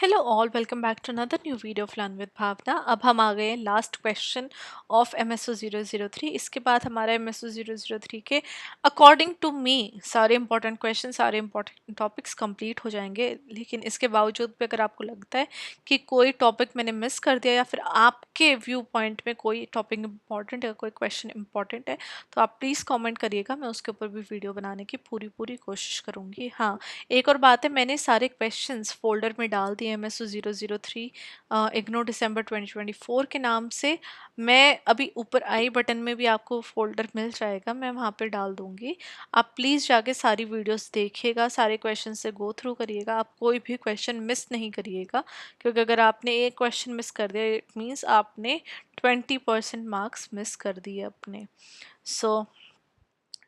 Hello all, welcome back to another new video of learn with Bhavna. अब हम आ गए last question of MSO 003। इसके बाद हमारा MSO 003 के अकॉर्डिंग टू मी सारे इंपॉर्टेंट क्वेश्चन, सारे इंपॉर्टेंट टॉपिक्स कंप्लीट हो जाएंगे। लेकिन इसके बावजूद भी अगर आपको लगता है कि कोई टॉपिक मैंने मिस कर दिया या फिर आपके व्यू पॉइंट में कोई टॉपिक इंपॉर्टेंट है, कोई क्वेश्चन इंपॉर्टेंट है, तो आप प्लीज़ कॉमेंट करिएगा। मैं उसके ऊपर भी वीडियो बनाने की पूरी कोशिश करूँगी। हाँ, एक और बात है, मैंने सारे क्वेश्चंस फोल्डर में डाल दिए MSO 003 इग्नोर दिसंबर 2024 के नाम से। मैं अभी ऊपर आई बटन में भी आपको फोल्डर मिल जाएगा, मैं वहाँ पे डाल दूँगी। आप प्लीज़ जाके सारी वीडियोस देखिएगा, सारे क्वेश्चन से गो थ्रू करिएगा, आप कोई भी क्वेश्चन मिस नहीं करिएगा, क्योंकि अगर आपने एक क्वेश्चन मिस कर दिया इट मीन्स आपने 20% मार्क्स मिस कर दिए अपने। सो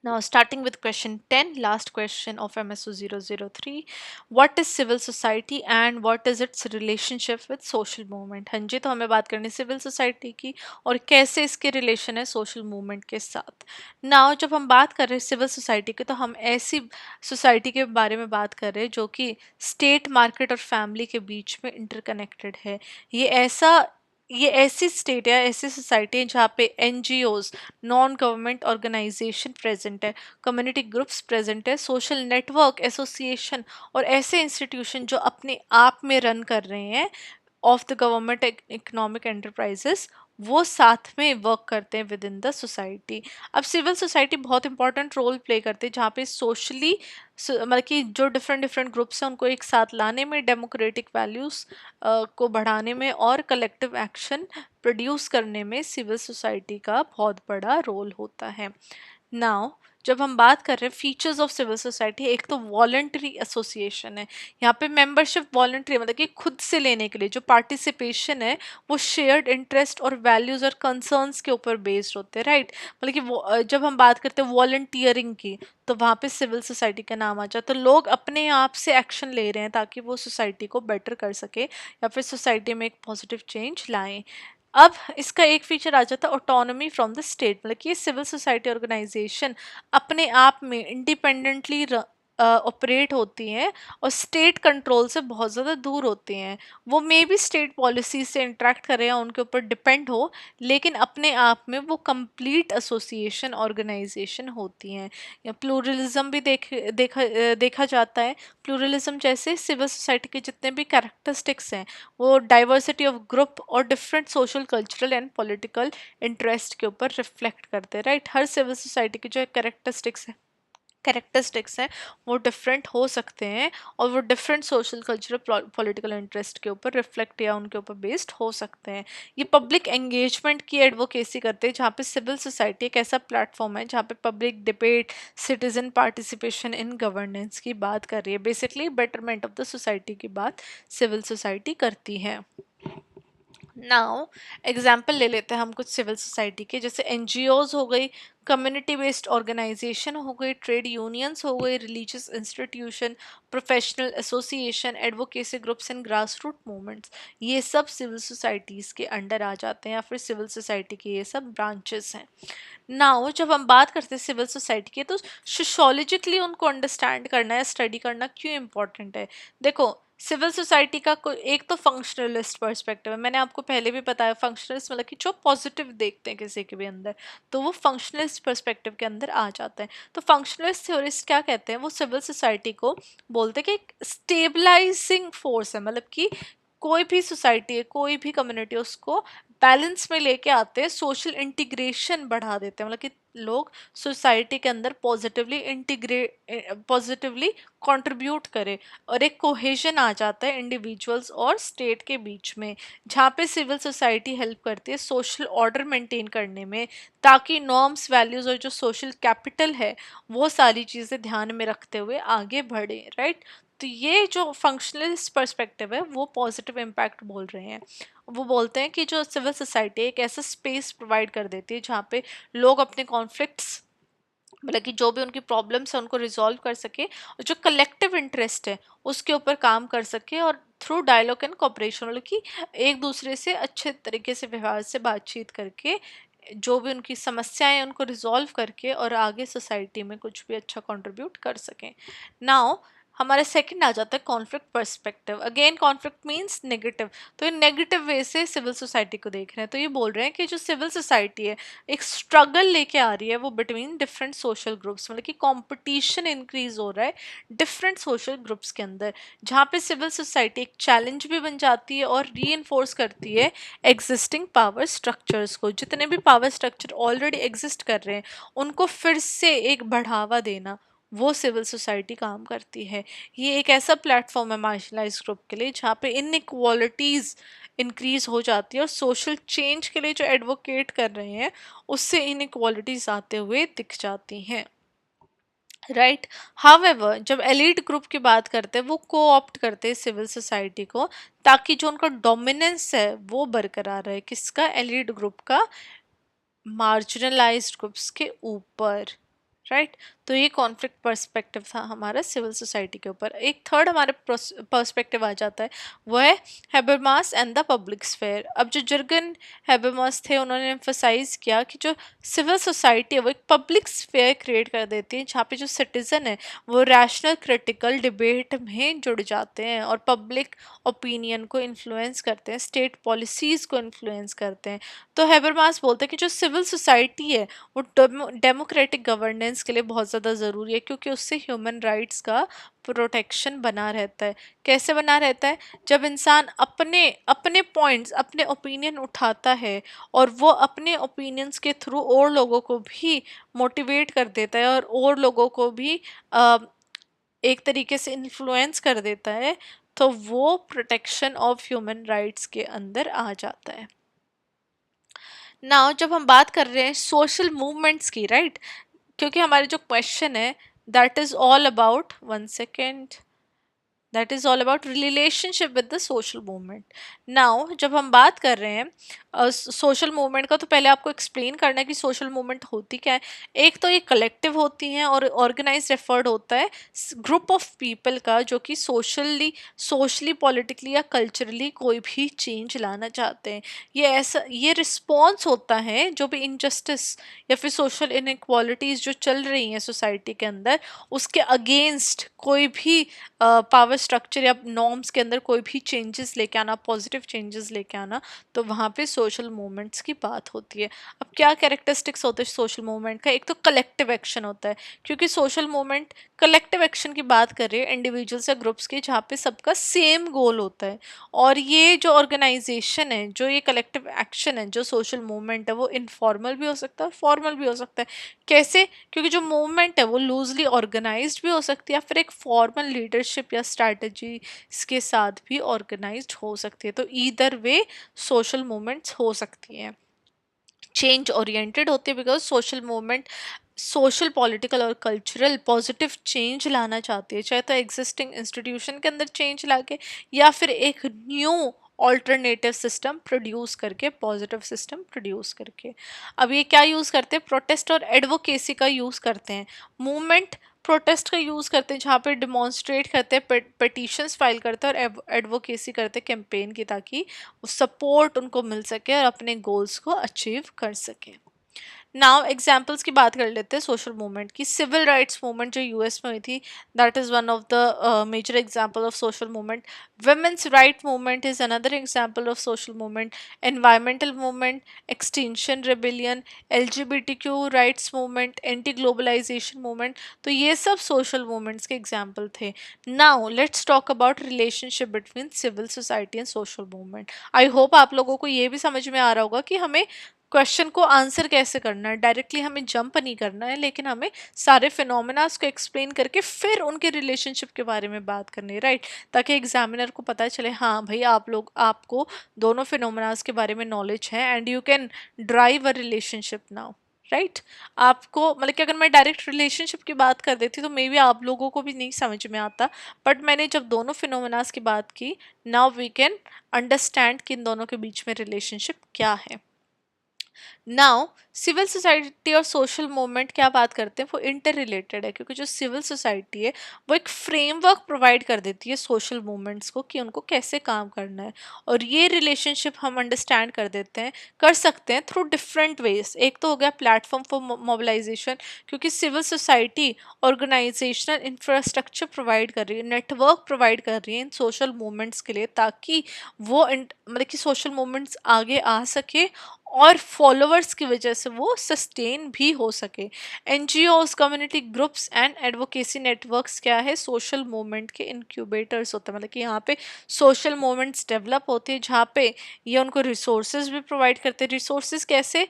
now, starting with question 10, last question of MSO 003. What is civil society and what is its relationship with social movement? हाँ जी, तो हमें बात करनी सिविल सोसाइटी की और कैसे इसके रिलेशन है सोशल मूवमेंट के साथ। नाउ जब हम बात कर रहे हैं सिविल सोसाइटी की, तो हम ऐसी सोसाइटी के बारे में बात कर रहे हैं जो कि स्टेट, मार्केट और फैमिली के बीच में इंटरकनेक्टेड है। ये ऐसी स्टेट है, ऐसी सोसाइटी है जहाँ पे NGOs, non government organization present है, कम्युनिटी ग्रुप्स प्रेजेंट है, सोशल नेटवर्क, एसोसिएशन और ऐसे इंस्टीट्यूशन जो अपने आप में रन कर रहे हैं of the government economic enterprises, वो साथ में वर्क करते हैं विद इन द सोसाइटी। अब सिविल सोसाइटी बहुत इंपॉर्टेंट रोल प्ले करते हैं जहाँ पे सोशली मतलब कि जो डिफरेंट डिफरेंट ग्रुप्स हैं उनको एक साथ लाने में, डेमोक्रेटिक वैल्यूज़ को बढ़ाने में और कलेक्टिव एक्शन प्रोड्यूस करने में सिविल सोसाइटी का बहुत बड़ा रोल होता है। नाउ जब हम बात कर रहे हैं फीचर्स ऑफ सिविल सोसाइटी, एक तो वॉलंटरी एसोसिएशन है। यहाँ पे मेंबरशिप वॉलंटरी मतलब कि खुद से लेने के लिए जो पार्टिसिपेशन है वो शेयर्ड इंटरेस्ट और वैल्यूज और कंसर्न्स के ऊपर बेस्ड होते हैं, राइट। मतलब कि जब हम बात करते हैं वॉलंटियरिंग की, तो वहाँ पे सिविल सोसाइटी का नाम आ जाता है। तो लोग अपने आप से एक्शन ले रहे हैं ताकि वो सोसाइटी को बेटर कर सके या फिर सोसाइटी में एक पॉजिटिव चेंज लाएं। अब इसका एक फीचर आ जाता है ऑटोनॉमी फ्रॉम द स्टेट, मतलब कि ये सिविल सोसाइटी ऑर्गेनाइजेशन अपने आप में इंडिपेंडेंटली ऑपरेट होती हैं और स्टेट कंट्रोल से बहुत ज़्यादा दूर होती हैं। वो मे भी स्टेट पॉलिसी से इंटरेक्ट करें या उनके ऊपर डिपेंड हो, लेकिन अपने आप में वो कंप्लीट एसोसिएशन ऑर्गेनाइजेशन होती हैं। या प्लूरलिज्म भी देखा जाता है। प्लूरलिज्म जैसे सिविल सोसाइटी के जितने भी कैरेक्टरिस्टिक्स हैं वो डाइवर्सिटी ऑफ ग्रुप और different social, cultural and political interest के ऊपर रिफ्लेक्ट करते हैं, राइट। हर सिविल सोसाइटी के जो कैरेक्टरिस्टिक्स हैं वो डिफरेंट हो सकते हैं और वो different social, cultural, political interest के ऊपर रिफ्लेक्ट या उनके ऊपर बेस्ड हो सकते हैं। ये पब्लिक एंगेजमेंट की एडवोकेसी करते हैं, जहाँ पे सिविल सोसाइटी एक ऐसा प्लेटफॉर्म है जहाँ पे public debate, citizen participation in governance की बात कर रही है। Basically betterment of the society की बात सिविल सोसाइटी करती है। नाउ एग्जाम्पल ले लेते हैं हम कुछ सिविल सोसाइटी के, जैसे NGOs हो गई, कम्युनिटी बेस्ड ऑर्गेनाइजेशन हो गई, ट्रेड यूनियंस हो गई, religious institution, professional association, advocacy groups and grass root movements. ये सब सिविल सोसाइटीज़ के अंडर आ जाते हैं या फिर सिविल सोसाइटी के ये सब ब्रांचेस हैं। नाउ जब हम बात करते हैं सिविल सोसाइटी की, तो सोशोलॉजिकली उनको अंडरस्टैंड करना या स्टडी करना क्यों इम्पोर्टेंट है। देखो, सिविल सोसाइटी का एक तो फंक्शनलिस्ट पर्सपेक्टिव है, मैंने आपको पहले भी बताया। फंक्शनलिस्ट मतलब कि जो पॉजिटिव देखते हैं किसी के भी अंदर, तो वो फंक्शनलिस्ट पर्सपेक्टिव के अंदर आ जाता है। तो फंक्शनलिस्ट थ्योरिस्ट क्या कहते हैं, वो सिविल सोसाइटी को बोलते हैं कि एक स्टेबलाइजिंग फोर्स है, मतलब कि कोई भी सोसाइटी है, कोई भी कम्युनिटी, उसको बैलेंस में लेके आते हैं, सोशल इंटीग्रेशन बढ़ा देते हैं, मतलब कि लोग सोसाइटी के अंदर पॉजिटिवली कंट्रीब्यूट करें और एक कोहेजन आ जाता है इंडिविजुअल्स और स्टेट के बीच में, जहाँ पे सिविल सोसाइटी हेल्प करती है सोशल ऑर्डर मेंटेन करने में, ताकि नॉर्म्स, वैल्यूज़ और जो सोशल कैपिटल है वो सारी चीज़ें ध्यान में रखते हुए आगे बढ़े, राइट। तो ये जो फंक्शनलिस्ट पर्सपेक्टिव है वो पॉजिटिव इम्पैक्ट बोल रहे हैं। वो बोलते हैं कि जो सिविल सोसाइटी एक ऐसा स्पेस प्रोवाइड कर देती है जहाँ पे लोग अपने कॉन्फ्लिक्ट्स, मतलब कि जो भी उनकी प्रॉब्लम्स है उनको रिजॉल्व कर सके और जो कलेक्टिव इंटरेस्ट है उसके ऊपर काम कर सके, और थ्रू डायलॉग एंड कोऑपरेशन, मतलब कि एक दूसरे से अच्छे तरीके से व्यवहार से बातचीत करके जो भी उनकी समस्याएं उनको रिजॉल्व करके और आगे सोसाइटी में कुछ भी अच्छा कंट्रीब्यूट कर सकें। नाउ हमारा सेकंड आ जाता है conflict perspective. Again conflict means negative, तो ये नेगेटिव वे से सिविल सोसाइटी को देख रहे हैं। तो ये बोल रहे हैं कि जो सिविल सोसाइटी है एक स्ट्रगल लेके आ रही है वो बिटवीन डिफरेंट सोशल ग्रुप्स, मतलब कि कंपटीशन इंक्रीज हो रहा है डिफरेंट सोशल ग्रुप्स के अंदर, जहाँ पे सिविल सोसाइटी एक चैलेंज भी बन जाती है और री करती है एग्जिस्टिंग पावर स्ट्रक्चर्स को। जितने भी पावर स्ट्रक्चर ऑलरेडी एग्जिस्ट कर रहे हैं उनको फिर से एक बढ़ावा देना, वो सिविल सोसाइटी काम करती है। ये एक ऐसा प्लेटफॉर्म है मार्जिनलाइज ग्रुप के लिए जहाँ पे इनइक्वालिटीज इंक्रीज हो जाती है और सोशल चेंज के लिए जो एडवोकेट कर रहे हैं उससे इनइक्वालिटीज आते हुए दिख जाती हैं, राइट। हावेवर जब एलिट ग्रुप की बात करते हैं वो को ऑप्ट करते हैं सिविल सोसाइटी को, ताकि जो उनका डोमिनेंस है वो बरकरार रहे, किसका, एलिट ग्रुप का मार्जिनलाइज्ड ग्रुप्स के ऊपर, राइट। तो ये कॉन्फ्लिक्ट पर्सपेक्टिव था हमारा सिविल सोसाइटी के ऊपर। एक थर्ड हमारे पर्सपेक्टिव आ जाता है, वो है Habermas and the public sphere. अब जो जर्गन हैबरमास थे उन्होंने एम्फसाइज किया कि जो सिविल सोसाइटी है वो एक पब्लिक स्फेयर क्रिएट कर देती है जहाँ पे जो सिटीजन है वो रैशनल क्रिटिकल डिबेट में जुड़ जाते हैं और पब्लिक ओपिनियन को इन्फ्लुएंस करते हैं, स्टेट पॉलिसीज़ को इन्फ्लुएंस करते हैं। तो हैबरमास बोलते हैं कि जो सिविल सोसाइटी है वो डेमोक्रेटिक गवर्नेंस के लिए बहुत ज़्यादा ज़रूरी है, क्योंकि उससे ह्यूमन राइट्स का प्रोटेक्शन बना रहता है। कैसे बना रहता है, जब इंसान अपने अपने पॉइंट्स, अपने ओपिनियन उठाता है और वो अपने ओपिनियंस के थ्रू और लोगों को भी मोटिवेट कर देता है और लोगों को भी एक तरीके से इन्फ्लुएंस कर देता है, तो वो प्रोटेक्शन ऑफ ह्यूमन राइट्स के अंदर आ जाता है। नाउ जब हम बात कर रहे हैं सोशल मूवमेंट्स की, राइट, क्योंकि हमारे जो क्वेश्चन है that is all about, one second, that is all about relationship with the social movement. Now जब हम बात कर रहे हैं सोशल मूवमेंट का, तो पहले आपको एक्सप्लेन करना है कि सोशल मूवमेंट होती क्या है। एक तो ये कलेक्टिव होती हैं और ऑर्गेनाइज एफर्ट होता है ग्रुप ऑफ पीपल का जो कि सोशली पॉलिटिकली या कल्चरली कोई भी चेंज लाना चाहते हैं। ये रिस्पॉन्स होता है जो भी इनजस्टिस या फिर सोशल इनइक्वालिटीज जो चल रही हैं सोसाइटी के अंदर, उसके अगेंस्ट कोई भी पावर स्ट्रक्चर या नॉर्म्स के अंदर कोई भी चेंजेस लेके आना, पॉजिटिव चेंजेस लेके आना, तो वहाँ पे सोशल मूवमेंट्स की बात होती है। अब क्या कैरेक्टरिस्टिक्स होते हैं सोशल मूवमेंट का, एक तो कलेक्टिव एक्शन होता है, क्योंकि सोशल मूवमेंट कलेक्टिव एक्शन की बात कर रही है इंडिविजुअल्स या ग्रुप्स की जहाँ पे सबका सेम गोल होता है। और ये जो ऑर्गेनाइजेशन है, जो ये कलेक्टिव एक्शन है, जो सोशल मूवमेंट है, वो इनफॉर्मल भी हो सकता है और फॉर्मल भी हो सकता है। कैसे, क्योंकि जो मूवमेंट है वो लूजली ऑर्गेनाइज्ड भी हो सकती है या फिर एक फॉर्मल लीडरशिप या स्ट्रैटेजी के साथ भी ऑर्गेनाइज्ड हो सकती है। तो ईदर वे सोशल मूवमेंट्स हो सकती हैं। चेंज ओरिएंटेड होती है because social movement social political और कल्चरल पॉजिटिव चेंज लाना चाहती है, चाहे तो एग्जिस्टिंग इंस्टीट्यूशन के अंदर चेंज लाके या फिर एक न्यू ऑल्टरनेटिव सिस्टम प्रोड्यूस करके, पॉजिटिव सिस्टम प्रोड्यूस करके। अब ये क्या यूज़ करते हैं, प्रोटेस्ट और एडवोकेसी का यूज़ करते हैं। मूवमेंट प्रोटेस्ट का यूज़ करते हैं जहाँ पे डिमॉन्स्ट्रेट करते हैं, पिटिशंस फाइल करते हैं और एडवोकेसी करते हैं कैंपेन की, ताकि सपोर्ट उनको मिल सके और अपने गोल्स को अचीव कर सके। नाउ एग्जाम्पल्स की बात कर लेते हैं सोशल मूवमेंट की। सिविल राइट्स मूवमेंट जो यूएस में हुई थी, that is one of the major example of social movement. Women's right movement is another example of social movement. Environmental movement, extinction rebellion, LGBTQ rights movement, anti globalization movement, तो ये सब social movements के example थे। Now let's talk about relationship between civil society and social movement. I hope आप लोगों को ये भी समझ में आ रहा होगा कि हमें क्वेश्चन को आंसर कैसे करना है। डायरेक्टली हमें जंप नहीं करना है, लेकिन हमें सारे फिनोमेनास को एक्सप्लेन करके फिर उनके रिलेशनशिप के बारे में बात करनी है, राइट, ताकि एग्जामिनर को पता चले हाँ भाई आपको दोनों फिनोमेनास के बारे में नॉलेज है and you can drive a relationship now, right. आपको मतलब कि अगर मैं डायरेक्ट रिलेशनशिप की बात कर देती तो मे बी आप लोगों को भी नहीं समझ में आता, बट मैंने जब दोनों फिनोमेनास की बात की, नाउ वी कैन अंडरस्टैंड कि इन दोनों के बीच में रिलेशनशिप क्या है। नाउ सिविल सोसाइटी और सोशल मूवमेंट क्या बात करते हैं, वो इंटर रिलेटेड है, क्योंकि जो सिविल सोसाइटी है वो एक फ्रेमवर्क प्रोवाइड कर देती है सोशल मूवमेंट्स को कि उनको कैसे काम करना है। और ये रिलेशनशिप हम अंडरस्टैंड कर देते हैं, कर सकते हैं थ्रू डिफरेंट वेज। एक तो हो गया प्लेटफॉर्म फॉर मोबिलाइजेशन, क्योंकि civil society organizational infrastructure provide कर रही है, नेटवर्क प्रोवाइड कर रही है इन सोशल मूवमेंट्स के लिए, ताकि वो मतलब कि सोशल मूवमेंट्स आगे आ सके और फॉलोअर्स की वजह से वो सस्टेन भी हो सके। NGOs, community groups and advocacy networks क्या है, सोशल मूवमेंट के इंक्यूबेटर्स होते हैं। मतलब कि यहाँ पे सोशल मूवमेंट्स डेवलप होते हैं जहाँ पे ये उनको रिसोर्सेज भी प्रोवाइड करते हैं। रिसोर्सेज कैसे,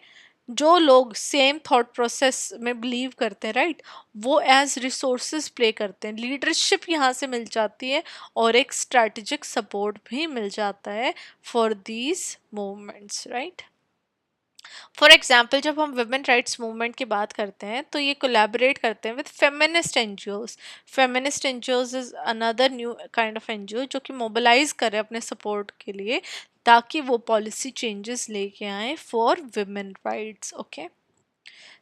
जो लोग सेम थॉट प्रोसेस में बिलीव करते हैं, राइट, वो एज रिसोर्सेज प्ले करते हैं। लीडरशिप यहाँ से मिल जाती है और एक स्ट्रेटेजिक सपोर्ट भी मिल जाता है for these movements, right. For example जब हम वुमेन राइट्स मूवमेंट की बात करते हैं तो ये कोलैबोरेट करते हैं with feminist NGOs. Feminist NGOs is another new kind of NGO जो कि मोबिलाइज करे अपने सपोर्ट के लिए, ताकि वो पॉलिसी चेंजेस लेके आए for women rights. Okay,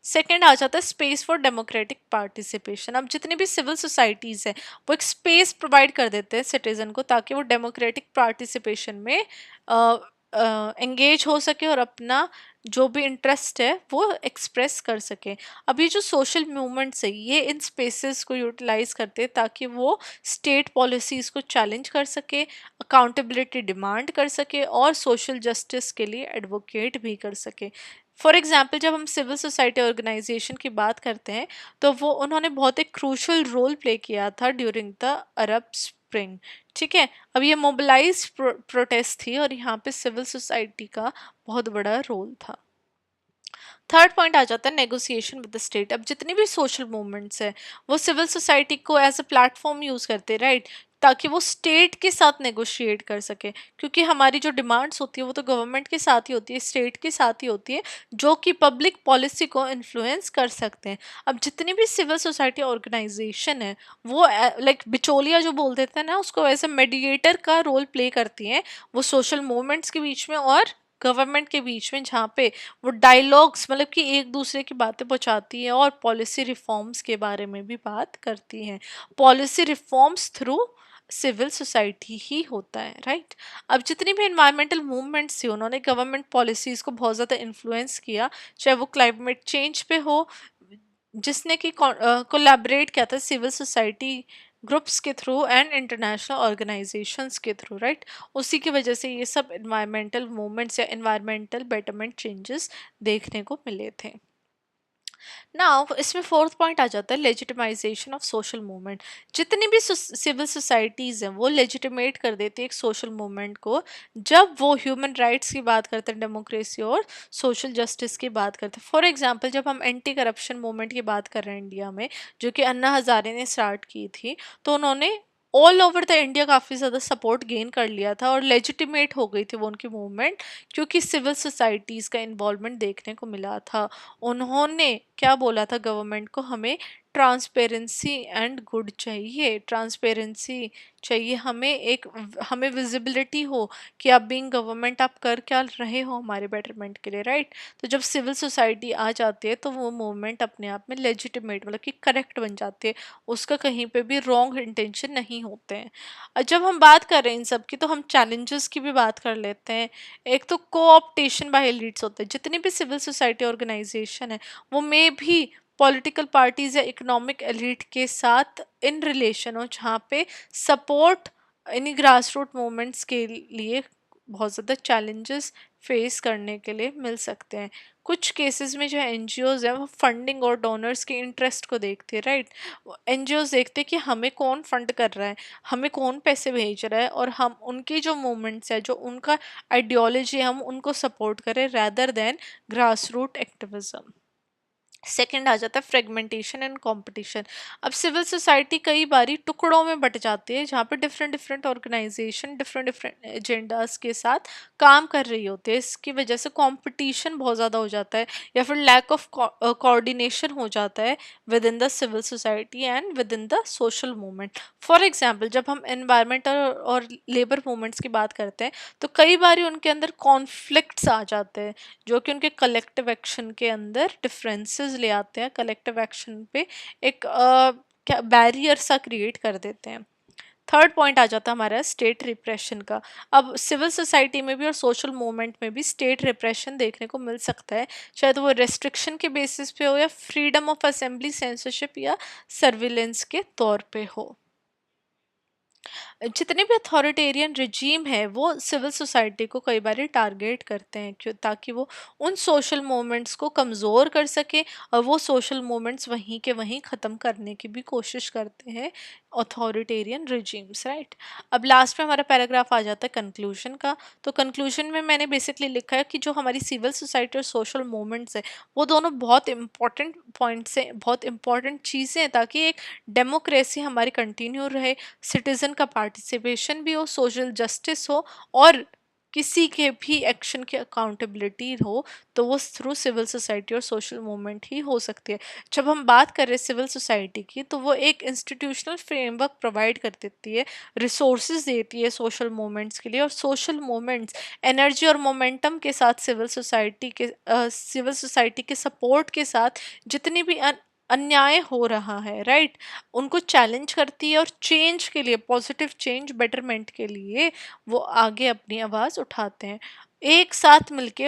second आ जाता है स्पेस फॉर डेमोक्रेटिक पार्टिसिपेशन। अब जितनी भी सिविल सोसाइटीज़ हैं वो एक स्पेस प्रोवाइड कर देते हैं सिटीज़न को, ताकि वो डेमोक्रेटिक पार्टिसिपेशन में एंगेज हो सके और अपना जो भी इंटरेस्ट है वो एक्सप्रेस कर सके। अब ये जो सोशल मूवमेंट्स है ये इन स्पेसेस को यूटिलाइज करते हैं ताकि वो स्टेट पॉलिसीज़ को चैलेंज कर सके, अकाउंटेबिलिटी डिमांड कर सके और सोशल जस्टिस के लिए एडवोकेट भी कर सके। फॉर एग्जाम्पल जब हम सिविल सोसाइटी ऑर्गेनाइजेशन की बात करते हैं तो वो उन्होंने बहुत एक क्रूशल रोल प्ले किया था ड्यूरिंग द अरब स्प्रिंग। ठीक है, अब ये मोबिलाइज प्रोटेस्ट थी और यहाँ पे सिविल सोसाइटी का बहुत बड़ा रोल था। थर्ड पॉइंट आ जाता है नेगोशिएशन विद द स्टेट। अब जितनी भी सोशल मूवमेंट्स है वो सिविल सोसाइटी को एज अ प्लेटफॉर्म यूज करते हैं, राइट, ताकि वो स्टेट के साथ नेगोशिएट कर सके, क्योंकि हमारी जो डिमांड्स होती है वो तो गवर्नमेंट के साथ ही होती है, स्टेट के साथ ही होती है, जो कि पब्लिक पॉलिसी को इन्फ्लुएंस कर सकते हैं। अब जितनी भी सिविल सोसाइटी ऑर्गेनाइजेशन है वो लाइक बिचौलिया जो बोल देते हैं ना, उसको एज ए मेडिएटर का रोल प्ले करती हैं वो सोशल मूवमेंट्स के बीच में और गवर्नमेंट के बीच में, जहाँ पे वो डायलॉग्स मतलब कि एक दूसरे की बातें पहुंचाती है और पॉलिसी रिफॉर्म्स के बारे में भी बात करती हैं। Policy reforms through civil society ही होता है, राइट। अब जितनी भी इन्वायरमेंटल मूवमेंट्स थी उन्होंने गवर्नमेंट पॉलिसीज़ को बहुत ज़्यादा इन्फ्लुएंस किया, चाहे वो क्लाइमेट चेंज पे हो, जिसने कि कोलैबोरेट किया था सिविल सोसाइटी ग्रुप्स के थ्रू एंड इंटरनेशनल ऑर्गेनाइजेशंस के थ्रू, राइट। उसी की वजह से ये सब इन्वायरमेंटल मूवमेंट्स या इन्वायरमेंटल बेटरमेंट चेंजेस देखने को मिले थे। नाउ इसमें फोर्थ पॉइंट आ जाता है लेजिटिमाइजेशन ऑफ सोशल मूवमेंट। जितनी भी सिविल सोसाइटीज़ हैं वो लेजिटिमेट कर देती है एक सोशल मूवमेंट को जब वो ह्यूमन राइट्स की बात करते हैं, डेमोक्रेसी और सोशल जस्टिस की बात करते हैं। फॉर एग्जांपल जब हम एंटी करप्शन मूवमेंट की बात कर रहे हैं इंडिया में, जो कि अन्ना हजारे ने स्टार्ट की थी, तो उन्होंने ऑल ओवर द इंडिया काफ़ी ज़्यादा सपोर्ट गेन कर लिया था और लेजिटिमेट हो गई थी वो उनकी मूवमेंट, क्योंकि सिविल सोसाइटीज़ का इन्वॉल्वमेंट देखने को मिला था। उन्होंने क्या बोला था गवर्नमेंट को, हमें ट्रांसपेरेंसी एंड गुड चाहिए, ट्रांसपेरेंसी चाहिए हमें, एक हमें विजिबिलिटी हो कि आप बीइंग गवर्नमेंट आप कर क्या रहे हो हमारे बेटरमेंट के लिए, राइट। तो जब सिविल सोसाइटी आ जाती है तो वो मूवमेंट अपने आप में लेजिटिमेट मतलब कि करेक्ट बन जाती है, उसका कहीं पे भी रॉन्ग इंटेंशन नहीं होते हैं। जब हम बात कर रहे हैं इन सब की तो हम चैलेंजेस की भी बात कर लेते हैं। एक तो कोऑप्टेशन बाय एलिट्स होता है। जितनी भी सिविल सोसाइटी ऑर्गेनाइजेशन है वो मे भी पॉलिटिकल पार्टीज या इकोनॉमिक एलिट के साथ इन रिलेशन हो, जहाँ पे support in grass root movements के लिए बहुत ज़्यादा चैलेंजेस फेस करने के लिए मिल सकते हैं। कुछ केसेस में जो एनजीओज हैं वो फंडिंग और डोनर्स के इंटरेस्ट को देखते हैं, राइट। एनजीओज देखते हैं कि हमें कौन फंड कर रहा है, हमें कौन पैसे भेज रहा है, और हम उनकी जो मूवमेंट्स है, जो उनका आइडियोलॉजी है, हम उनको सपोर्ट करें rather than grass root activism. Second आ जाता है फ्रेगमेंटेशन एंड कंपटीशन। अब सिविल सोसाइटी कई बारी टुकड़ों में बट जाती है, जहाँ पे different different organization different different agendas के साथ काम कर रही होती है। इसकी वजह से कंपटीशन बहुत ज़्यादा हो जाता है, या फिर लैक ऑफ कोऑर्डिनेशन हो जाता है within the civil society and within the social movement. For example, जब हम एनवायरमेंटल और लेबर मूवमेंट्स की बात करते हैं तो कई बार उनके अंदर कॉन्फ्लिक्ट्स आ जाते हैं, जो कि उनके कलेक्टिव एक्शन के अंदर डिफरेंसेस ले आते हैं, कलेक्टिव एक्शन पे एक क्या बैरियर सा क्रिएट कर देते हैं। थर्ड पॉइंट आ जाता है हमारा स्टेट रिप्रेशन का। अब सिविल सोसाइटी में भी और सोशल मूवमेंट में भी स्टेट रिप्रेशन देखने को मिल सकता है, शायद वो रेस्ट्रिक्शन के बेसिस पे हो, या फ्रीडम ऑफ असेंबली, सेंसरशिप, या सर्विलेंस के तौर पे हो। जितने भी अथॉरिटेरियन रिजीम है वो सिविल सोसाइटी को कई बार टारगेट करते हैं, क्यों, ताकि वो उन सोशल मूवमेंट्स को कमज़ोर कर सके, और वो सोशल मूवमेंट्स वहीं के वहीं ख़त्म करने की भी कोशिश करते हैं अथॉरिटेरियन रिजीम्स, राइट। अब लास्ट में हमारा पैराग्राफ आ जाता है कंक्लूजन का। तो कंक्लूजन में मैंने बेसिकली लिखा है कि जो हमारी सिविल सोसाइटी और सोशल मूवमेंट्स है वो दोनों बहुत इंपॉर्टेंट पॉइंट्स हैं, बहुत इंपॉर्टेंट चीज़ें हैं, ताकि एक डेमोक्रेसी हमारी कंटिन्यू रहे, सिटीज़न का पार्टिसिपेशन भी हो, सोशल जस्टिस हो, और किसी के भी एक्शन की अकाउंटेबिलिटी हो, तो वो थ्रू सिविल सोसाइटी और सोशल मूवमेंट ही हो सकती है। जब हम बात कर रहे हैं सिविल सोसाइटी की, तो वो एक इंस्टीट्यूशनल फ्रेमवर्क प्रोवाइड कर देती है, रिसोर्सेज देती है सोशल मूवमेंट्स के लिए, और सोशल मूवमेंट्स एनर्जी और मोमेंटम के साथ सिविल सोसाइटी के सपोर्ट के साथ जितनी भी अन्याय हो रहा है, राइट, उनको चैलेंज करती है, और चेंज के लिए, पॉजिटिव चेंज, बेटरमेंट के लिए वो आगे अपनी आवाज़ उठाते हैं। एक साथ मिलके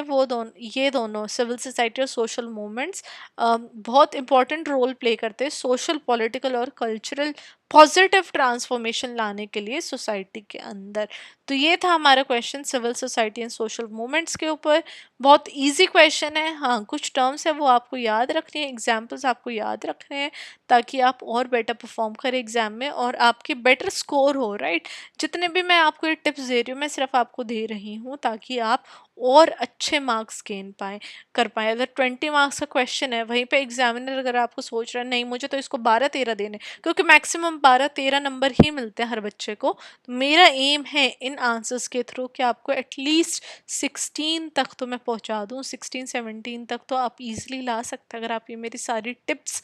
ये दोनों सिविल सोसाइटी और सोशल मूवमेंट्स बहुत इंपॉर्टेंट रोल प्ले करते हैं सोशल, पॉलिटिकल और कल्चरल पॉजिटिव ट्रांसफॉर्मेशन लाने के लिए सोसाइटी के अंदर। तो ये था हमारा question civil society and social movements के ऊपर। बहुत इजी क्वेश्चन है, हाँ कुछ टर्म्स है वो आपको याद रखने हैं, एग्जाम्पल्स आपको याद रखने हैं, ताकि आप और बेटर परफॉर्म करें एग्जाम में और आपके बेटर स्कोर हो, राइट। जितने भी मैं आपको ये टिप्स दे रही हूँ, मैं सिर्फ आपको दे रही हूँ ताकि आप और अच्छे मार्क्स गेन पाएँ कर पाएँ। अगर 20 मार्क्स का क्वेश्चन है, वहीं पे एग्जामिनर अगर आपको सोच रहा है नहीं मुझे तो इसको 12-13 देने, क्योंकि मैक्सिमम 12-13 नंबर ही मिलते हैं हर बच्चे को, तो मेरा एम है इन आंसर्स के थ्रू कि आपको एटलीस्ट 16 तक तो मैं पहुंचा दूं, 16-17 तक तो आप इजीली ला सकते हैं, अगर आप ये मेरी सारी टिप्स,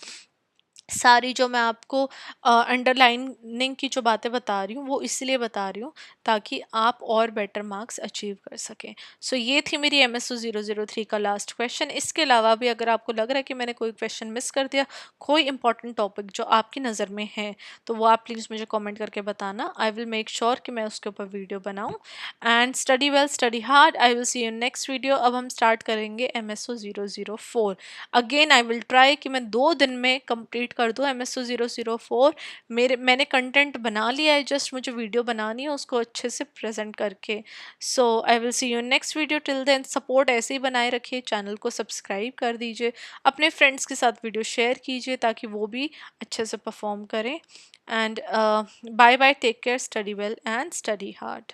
सारी जो मैं आपको अंडरलाइनिंग की जो बातें बता रही हूँ वो इसलिए बता रही हूँ ताकि आप और बेटर मार्क्स अचीव कर सकें। सो ये थी मेरी MSO 003 का लास्ट क्वेश्चन। इसके अलावा भी अगर आपको लग रहा है कि मैंने कोई क्वेश्चन मिस कर दिया, कोई इंपॉर्टेंट टॉपिक जो आपकी नज़र में है, तो वो आप प्लीज़ मुझे कमेंट करके बताना। आई विल मेक श्योर कि मैं उसके ऊपर वीडियो बनाऊँ। And study well, study hard. I will see you next video. अब हम स्टार्ट करेंगे MSO 004। Again I will try कि मैं 2 दिन में कंप्लीट कर दूँ MSO 004। मैंने कंटेंट बना लिया है, जस्ट मुझे वीडियो बनानी है उसको अच्छे से प्रेजेंट करके। So I will see you next video. Till then support ऐसे ही बनाए रखिए, चैनल को सब्सक्राइब कर दीजिए, अपने फ्रेंड्स के साथ वीडियो शेयर कीजिए ताकि वो भी अच्छे से परफॉर्म करें। And bye bye, take care, study well and study hard.